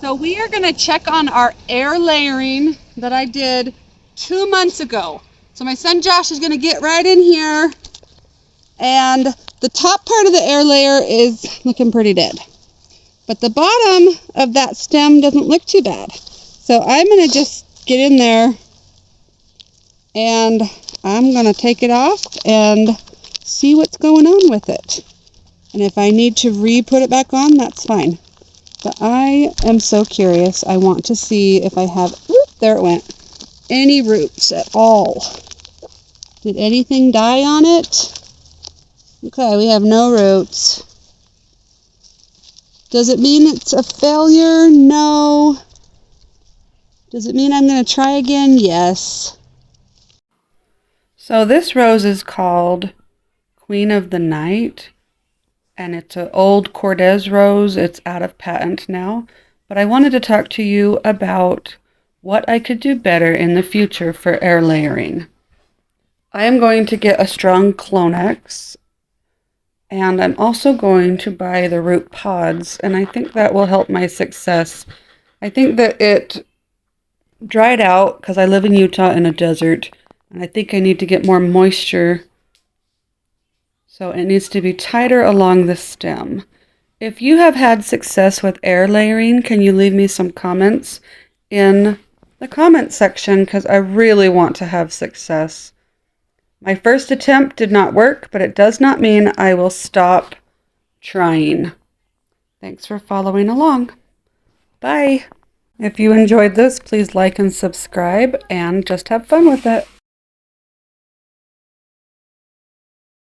So we are going to check on our air layering that I did 2 months ago. So my son Josh is going to get right in here, and the top part of the air layer is looking pretty dead. But the bottom of that stem doesn't look too bad. So I'm going to just get in there and I'm going to take it off and see what's going on with it. And if I need to re-put it back on, that's fine. But I am so curious. I want to see if I have, whoop, there it went, any roots at all. Did anything die on it? Okay, we have no roots. Does it mean it's a failure? No. Does it mean I'm going to try again? Yes. So this rose is called Queen of the Night, and it's an old Cortez rose. It's out of patent now, but I wanted to talk to you about what I could do better in the future for air layering. I am going to get a strong Clonex, and I'm also going to buy the root pods, and I think that will help my success. I think that it dried out because I live in Utah in a desert, and I think I need to get more moisture. So it needs to be tighter along the stem. If you have had success with air layering, can you leave me some comments in the comment section, because I really want to have success. My first attempt did not work, but it does not mean I will stop trying. Thanks for following along. Bye. If you enjoyed this, please like and subscribe and just have fun with it.